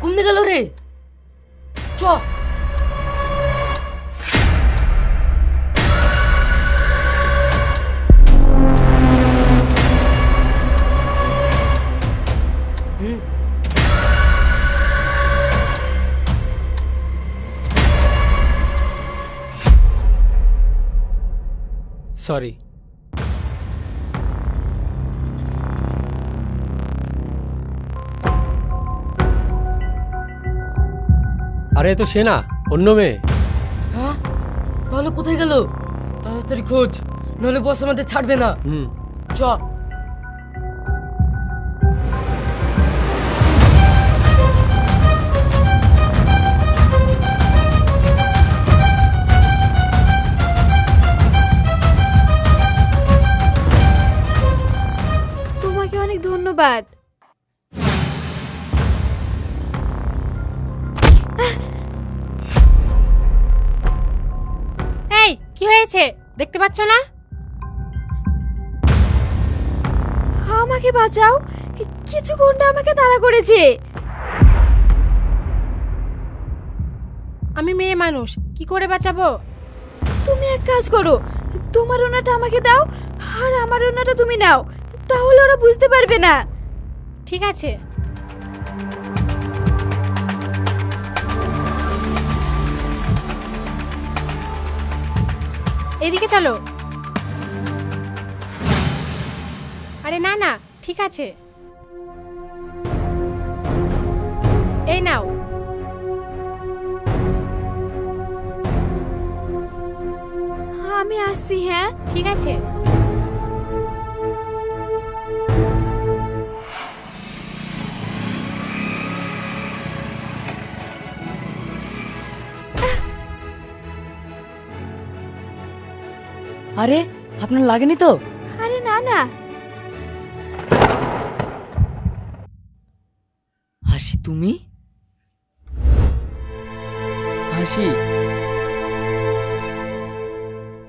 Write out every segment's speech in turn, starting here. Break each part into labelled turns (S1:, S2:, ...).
S1: কমনে গেল রে। চ
S2: সরি। আরে তো সে না, অন্য মেয়ে।
S1: হ্যাঁ, তাহলে কোথায় গেল? তাড়াতাড়ি খোঁজ, নাহলে বস আমাদের ছাড়বে না। চ
S3: তোমাকে অনেক ধন্যবাদ।
S4: এই কি হয়েছে দেখতে পাচ্ছ না?
S3: আমাকে বাঁচাও, কিছু গুন্ডা আমাকে তাড়া করেছে।
S4: আমি মেয়ে মানুষ, কি করে বাঁচাবো?
S3: তুমি এক কাজ করো, তোমার ওনাটা আমাকে দাও আর আমার ওনাটা তুমি নাও, তাহলে ওরা বুঝতে পারবে না।
S4: ঠিক আছে। এদিকে চলো। আরে না না, ঠিক আছে, এই নাও।
S3: আমি আসছি। হ্যাঁ
S4: ঠিক আছে।
S1: আরে আপনার লাগেনি তো?
S3: আরে না না।
S1: হাসি, তুমি? হাসি,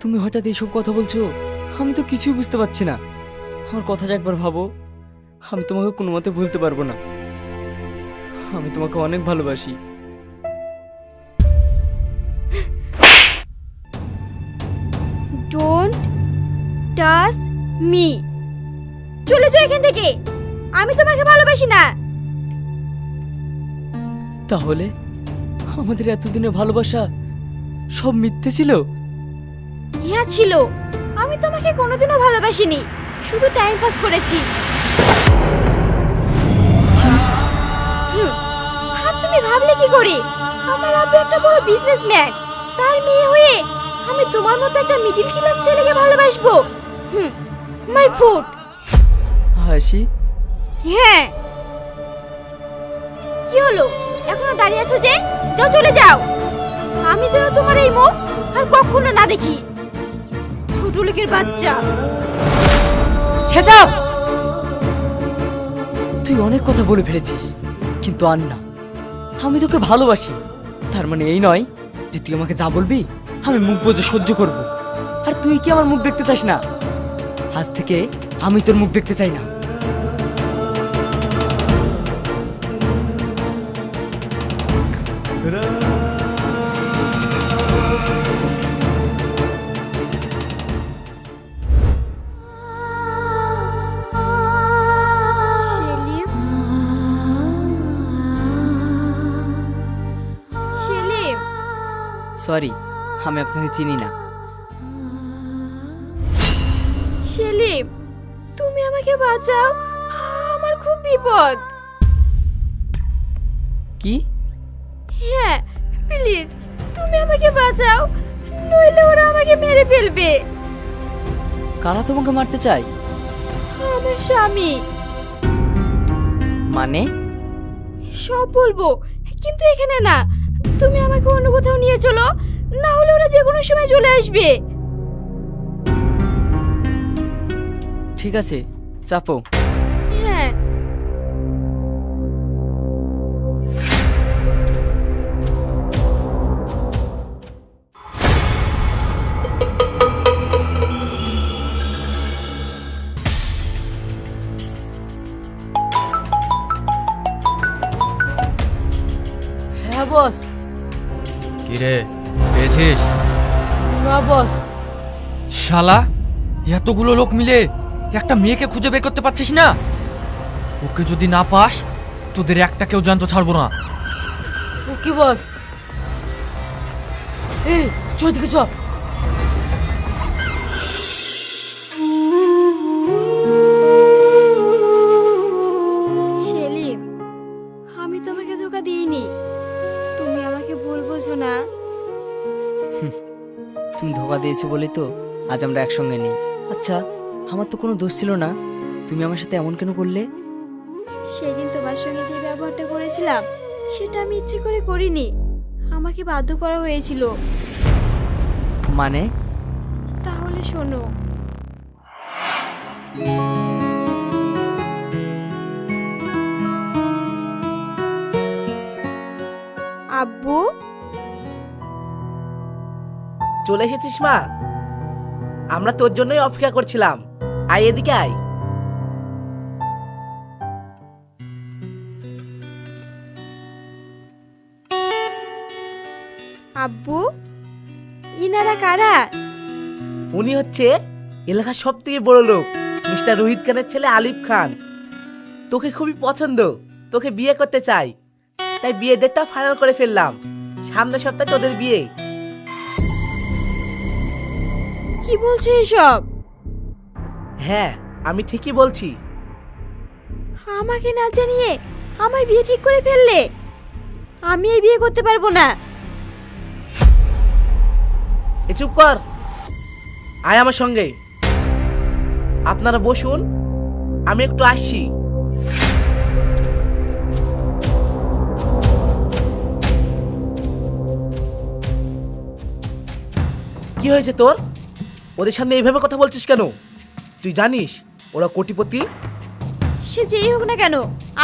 S1: তুমি হঠাৎ এইসব কথা বলছো? আমি তো কিছুই বুঝতে পারছি না। আমার কথাটা একবার ভাবো। আমি তোমাকে কোনো মতে ভুলতে পারবো না। আমি তোমাকে অনেক ভালোবাসি।
S3: Don't touch me. চলে যাও এখান থেকে, আমি তোমাকে ভালোবাসি না।
S1: তাহলে আমাদের এতদিনের ভালোবাসা সব মিথ্যে ছিল?
S3: হ্যাঁ ছিল। আমি তোমাকে কোনোদিনও ভালোবাসিনি, শুধু টাইম পাস করেছি। আর তুমি ভাবলে কি করে আমার আব্বু একটা বড় বিজনেসম্যান, তার মেয়ে হয়ে আমি তোমার মতো একটা মিডল ক্লাস ছেলেকে ভালোবাসবো? My food.
S1: হাসি,
S3: হ্যাঁ কি হলো, এখনো দাঁড়িয়ে আছো যে? যাও, চলে যাও। আমি যেন তোমার এই মুখ আর কখনো না দেখি, ছোট লোকের বাচ্চা।
S1: Shut up! তুই অনেক কথা বলে ফেলেছিস, কিন্তু আর না। আমি তোকে ভালোবাসি, তার মানে এই নয় যে তুই আমাকে যা বলবি আমি মুখ বুজে সহ্য করব। আর তুই কি আমার মুখ দেখতে চাস না? আজ থেকে আমি তোর মুখ দেখতে চাই না।
S3: সেলিম, সেলিম।
S1: সরি, আমি আপনাকে চিনি না।
S3: সেলিম, তুমি আমাকে বাঁচাও, আমার খুব বিপদ।
S1: কি?
S3: হ্যাঁ প্লিজ, তুমি আমাকে বাঁচাও, নইলে ওরা আমাকে মেরে ফেলবে।
S1: কারা তোমাকে মারতে চায়?
S3: আমার স্বামী।
S1: মানে?
S3: সব বলবো, কিন্তু এখানে না। তুমি আমাকে অন্য কোথাও নিয়ে চলো, না হলে ওরা যে কোনো সময় চলে আসবে।
S1: ঠিক আছে, চাপো।
S3: হ্যাঁ।
S1: বস।
S5: কি রে, পেয়েছিস?
S1: না বস।
S5: শালা, এতগুলো লোক মিলে একটা মেয়েকে খুঁজে বের করতে পারছিস না? ওকে যদি না পাস, তোদের একটা কেউ জ্যান্ত ছাড়বো না।
S1: ওকে বস। এই চল দিকে চল।
S3: সেলিম, আমি তোমাকে ধোকা দিইনি, তুমি আমাকে ভুল বোঝো না।
S1: তুমি ধোকা দিয়েছো বলেই তো আজ আমরা একসঙ্গে নেই। আচ্ছা, আমার তো কোনো দোষ ছিল না, তুমি আমার সাথে এমন কেন করলে?
S3: সেদিন তোমার সঙ্গে যে ব্যবহারটা করেছিলাম সেটা আমি ইচ্ছে করে করিনি, আমাকে বাধ্য করা হয়েছিল।
S1: মানে?
S3: তাহলে শোনো। আব্বু,
S6: চলে এসেছিস মা? আমরা তোর জন্যই অপেক্ষা করছিলাম। আয় এদিকে আয়।
S3: আব্বু, ইনারা কারা?
S6: উনি হচ্ছে এলাকার সব থেকে বড় লোক, মিস্টার রোহিত খানের ছেলে আলিফ খান। তোকে খুবই পছন্দ, তোকে বিয়ে করতে চাই, তাই বিয়ে ডেটটা ফাইনাল করে ফেললাম। সামনের সপ্তাহে তোদের বিয়ে।
S3: কি বলছো এসব?
S6: হ্যাঁ, আমি ঠিকই বলছি।
S3: আমাকে না জানিয়ে আমার বিয়ে ঠিক করে ফেললে? আমি এই বিয়ে করতে পারবো না।
S6: এ চুপ কর, আয় আমার সঙ্গে। আপনারা বসুন, আমি একটু আসছি। কি হয়েছে তোর? ওদের সামনে এইভাবে কথা বলছিস কেন? তুই জানিস ওরা কোটিপতি?
S3: সে যেই হোক না কেন,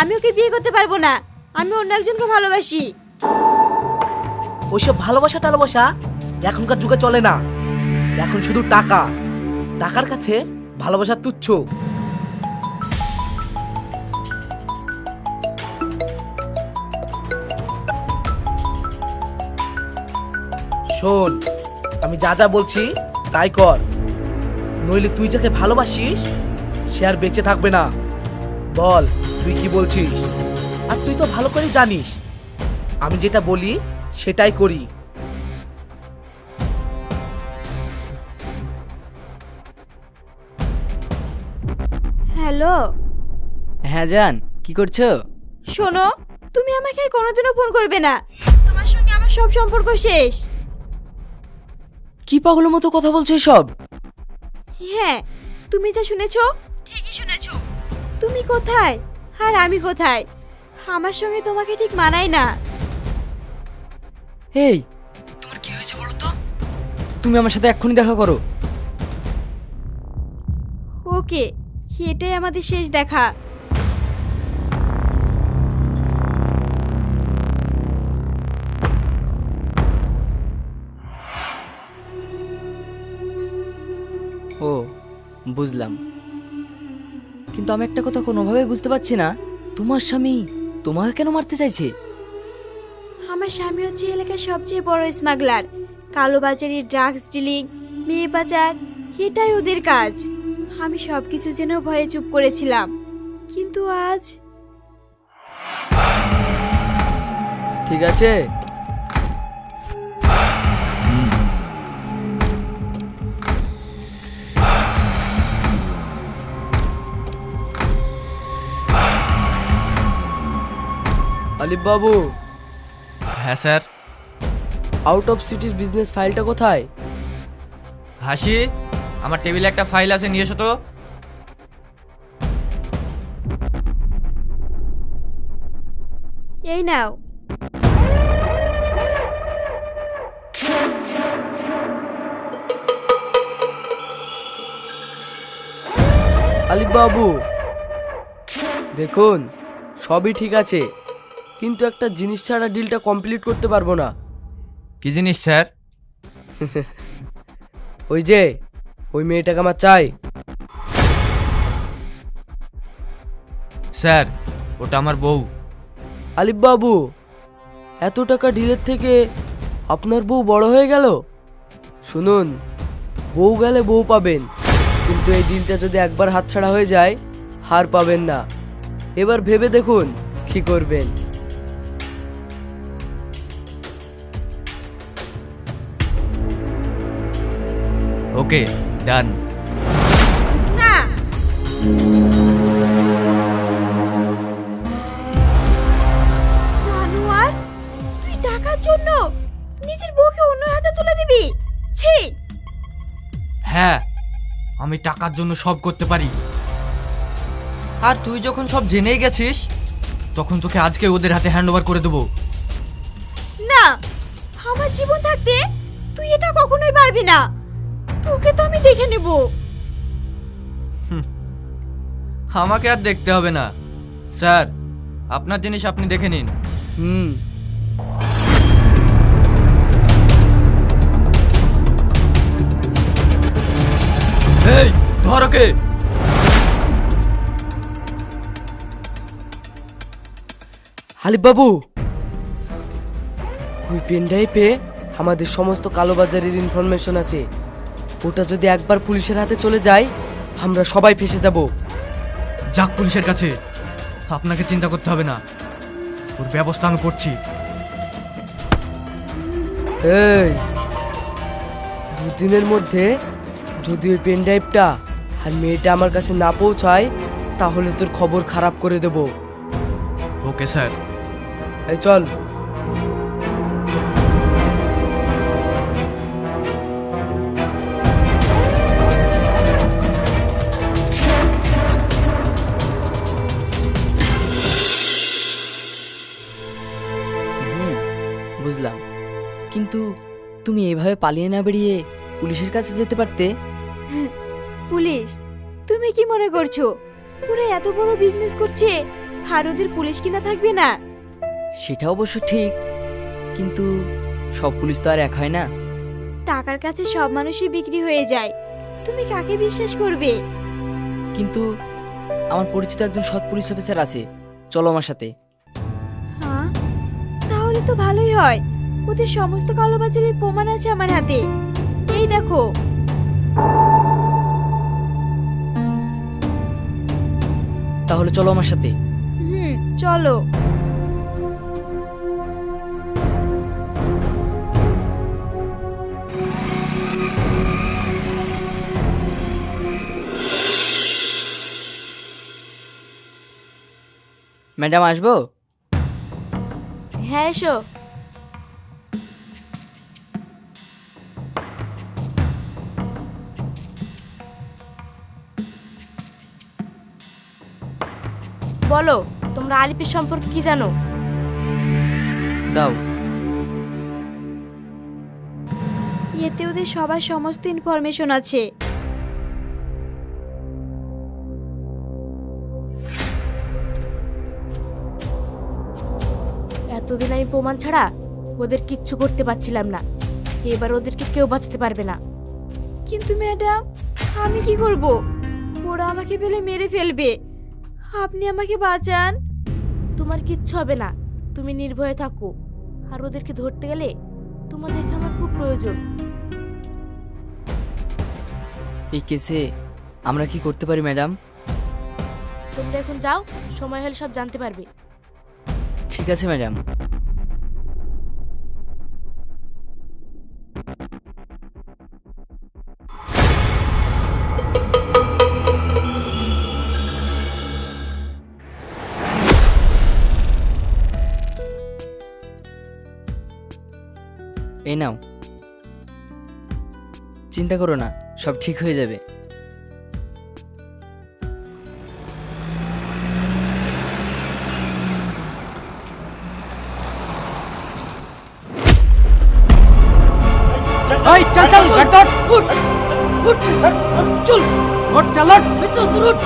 S3: আমি ওকে বিয়ে করতে পারবো না। আমি অন্য একজনকে ভালোবাসি।
S6: ওইসব ভালোবাসা টালোবাসা এখনকার যুগে চলে না। এখন শুধু টাকা, টাকার কাছে ভালোবাসা তুচ্ছ। শোন, আমি যা যা বলছি তাই কর, নইলে তুই যাকে ভালোবাসিস সে আর বেঁচে থাকবে না। বল, তুই কি বলছিস? আর তুই তো ভালো করেই জানিস আমি যেটা বলি সেটাই করি।
S3: হ্যালো।
S1: হ্যাঁ জান, কি করছো?
S3: শোনো, তুমি আমাকে আর কোনোদিনও ফোন করবে না। তোমার সঙ্গে আমার সব সম্পর্ক শেষ।
S1: কি পাগলের মতো কথা বলছো এসব?
S3: হ্যাঁ, তুমি যা শুনেছো ঠিকই শুনেছো। তুমি কোথায় আর আমি কোথায়? আমার সঙ্গে তোমাকে ঠিক মানায় না।
S1: এই, তোমার কি হয়েছে বলো তো? তুমি আমার সাথে এক্ষুনি দেখা করো।
S3: ওকে, এটাই আমাদের শেষ দেখা।
S1: ও, বুঝলাম। কিন্তু আমি একটা কথা কোনোভাবেই বুঝতে পারছি না, তোমার স্বামী তোমাকে কেন মারতে চাইছে?
S3: আমার স্বামী হচ্ছে এলাকার সবচেয়ে বড় স্মাগলার। কালোবাজারি, ড্রাগস ডিলিং, মেয়ে পাচার, এটাই ওদের কাজ। আমি সবকিছু জেনেও ভয়ে চুপ করেছিলাম, কিন্তু আজ
S1: ঠিক আছে, আলিফ বাবু।
S5: হ্যাঁ স্যার।
S1: আউট অফ সিটির বিজনেস ফাইলটা কোথায়?
S5: হাসি, আমার টেবিলে একটা ফাইল আছে, নিয়ে এসো তো।
S3: এই নাও।
S7: আলিফ বাবু, দেখুন সবই ঠিক আছে, কিন্তু একটা জিনিস ছাড়া ডিলটা কমপ্লিট করতে পারবো না।
S5: কি জিনিস স্যার?
S7: ওই যে ওই মেয়েটাকে আমার চাই।
S5: স্যার, ওটা আমার বউ।
S7: আলিফ বাবু, এত টাকা ডিলের থেকে আপনার বউ বড় হয়ে গেল। শুনুন, বউ গেলে বউ পাবেন, কিন্তু এই ডিলটা যদি একবার হাতছাড়া হয়ে যায় হার পাবেন না। এবার ভেবে দেখুন কি করবেন।
S5: ওকে, ডান।
S3: না, জানোয়ার, তুই টাকার জন্য নিজের বউকে অন্যের হাতে তুলে দিবি? ছি!
S5: হ্যাঁ, আমি টাকার জন্য সব করতে পারি। আর তুই যখন সব জেনেই গেছিস, তখন তোকে আজকে ওদের হাতে হ্যান্ড ওভার করে দেবো।
S3: না, আমার জীবন থাকতে তুই এটা কখনোই পারবি না। তোকে তো আমি দেখে নেব।
S5: আমাকে আর দেখতে হবে না স্যার, আপনার জিনিস আপনি দেখে নিন।
S7: হুম।
S5: এই ধর ওকে।
S7: হালিফ বাবু, ওই পেন ড্রাইভে আমাদের সমস্ত কালোবাজারের ইনফরমেশন আছে। ওটা যদি একবার পুলিশের হাতে চলে যায় আমরা সবাই ফেঁসে যাব।
S5: যাক পুলিশের কাছে, আপনাকে চিন্তা করতে হবে না, ওর ব্যবস্থা আমি করছি।
S7: এই দুদিনের মধ্যে যদি ওই পেন ড্রাইভটা আর মেয়েটা আমার কাছে না পৌঁছায় তাহলে তোর খবর খারাপ করে দেব।
S5: Okay sir.
S7: এই চল।
S1: বুঝলাম, কিন্তু তুমি এভাবে পালিয়ে না বেরিয়ে পুলিশের কাছে যেতে পারতে।
S3: পুলিশ? তুমি কি মনে করছো ওরা এত বড় বিজনেস করছে আর ওদের পুলিশ কিনা থাকবে না?
S1: সেটা অবশ্য ঠিক, কিন্তু সব পুলিশ তো আর এক হয় না।
S3: টাকার কাছে সব মানুষই বিক্রি হয়ে যায়, তুমি কাকে বিশ্বাস করবে?
S1: কিন্তু আমার পরিচিত একজন সৎ পুলিশ অফিসার আছে, চলো আমার সাথে।
S3: হ্যাঁ, তাহলে তো ভালোই হয়। ওদের সমস্ত কালোবাজারের প্রমাণ আছে আমার হাতে, এই দেখো।
S1: তাহলে চলো আমার সাথে।
S3: চলো।
S1: ম্যাডাম আসবো?
S3: হ্যাঁ, এসো।
S4: বলো, তোমরা আলিফের সম্পর্কে কি জানো?
S1: দাও।
S3: এতে ওদের সবার সমস্ত ইনফরমেশন আছে।
S4: এতদিন আমি প্রমাণ ছাড়া ওদের কিচ্ছু করতে পারছিলাম না, এবার ওদেরকে কেউ বাঁচাতে পারবে না।
S3: কিন্তু ম্যাডাম, আমি কি করব? ওরা আমাকে ফেলে মেরে ফেলবে। আপনি আমাকে বাঁচান।
S4: তোমার কিচ্ছু হবে না, তুমি নির্ভয়ে থাকো। আর ওদেরকে ধরতে গেলে তোমাদেরকে আমার খুব প্রয়োজন।
S1: এই কেসে আমরা কি করতে পারি ম্যাডাম?
S4: তোমরা এখন যাও, সময় হলে সব জানতে পারবে।
S1: ঠিক আছে ম্যাডাম। এই নাও, চিন্তা করো না, সব ঠিক হয়ে যাবে।
S5: এই চল চল, ব্যাগ ধর।
S7: উঠ উঠ, চল
S5: ওঠ, চল ওঠ।
S7: উঠ।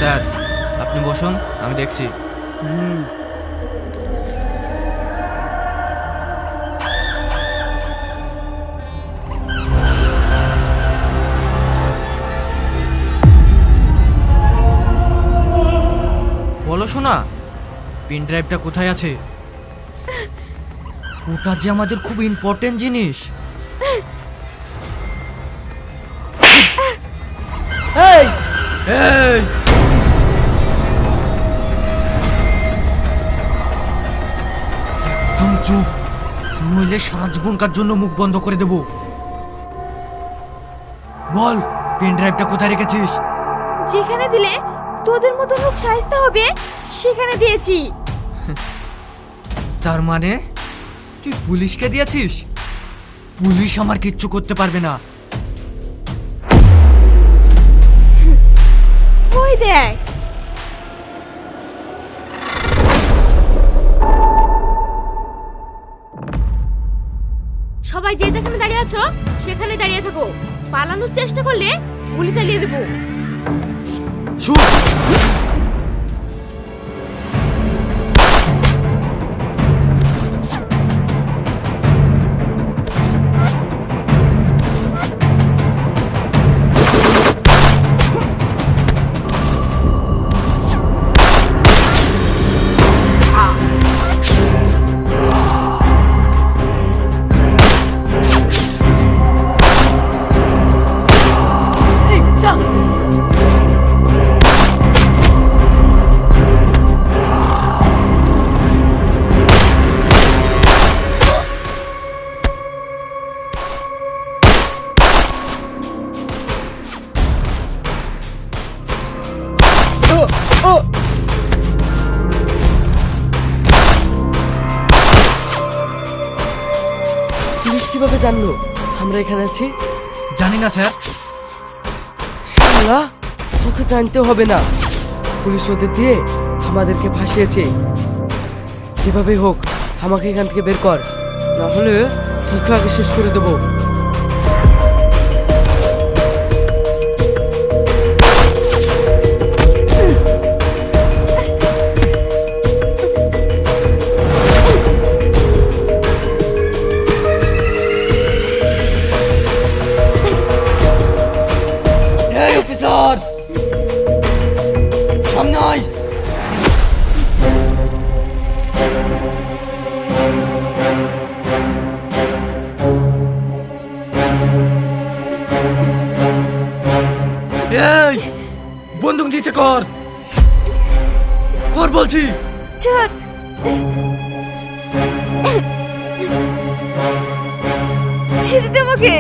S5: স্যার আপনি বসুন, আমি দেখছি। বলো শোনা, পেন ড্রাইভটা কোথায় আছে? ওটা যে আমাদের খুব ইম্পর্টেন্ট জিনিস।
S1: এই
S5: এই একদম চুপ, নইলে সারা জীবনকার জন্য মুখ বন্ধ করে দেব। বল, পেন ড্রাইভটা কোথায় রেখেছিস?
S3: যেখানে দিলে তোদের মতো লোক শায়েস্তা হবে সেখানে দিয়েছি।
S5: তার মানে তুই পুলিশকে দিয়েছিস? পুলিশ আমার কিচ্ছু করতে পারবে না।
S3: ওই দেখ,
S4: সবাই যে যেখানে দাঁড়িয়ে আছো সেখানে দাঁড়িয়ে থাকো। পালানোর চেষ্টা করলে গুলি চালিয়ে দেবো।
S5: শুন,
S1: এই যা।
S7: পুলিশ কিভাবে জানলো আমরা এখানে আছি?
S5: জানি না স্যার।
S7: শালা, তোকে জানতে হবে না। পুলিশ ওদের দিয়ে আমাদেরকে ফাঁসিয়েছে। যেভাবে হোক আমাকে এখান থেকে বের কর, না হলে তোকে আগে শেষ করে দেবো।
S1: এই অফিসার, সামনে আয়।
S5: এই বন্দুক নিচে কর, কর বলছি।
S3: ছাড়। ছেড়ে দে আমাকে।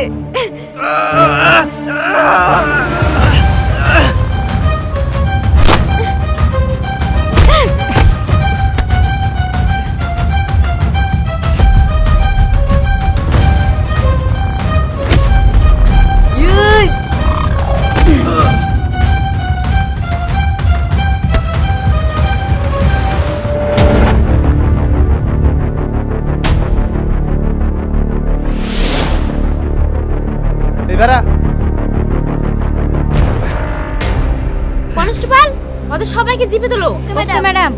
S1: এবারা
S4: কনস্টেবল, ওদের সবাইকে জিপে তোলো।
S3: ম্যাডাম,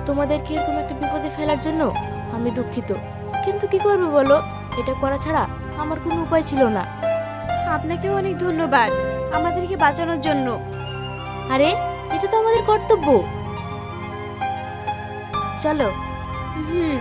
S4: তোমাদেরকে এরকম একটা বিপদে ফেলার জন্য আমি দুঃখিত, কিন্তু কি করবো বলো, এটা করা ছাড়া আমার কোনো উপায় ছিল না।
S3: আপনাকেও অনেক ধন্যবাদ আমাদেরকে বাঁচানোর জন্য।
S4: আরে এটা তো আমাদের কর্তব্য। চলো।
S3: হুম।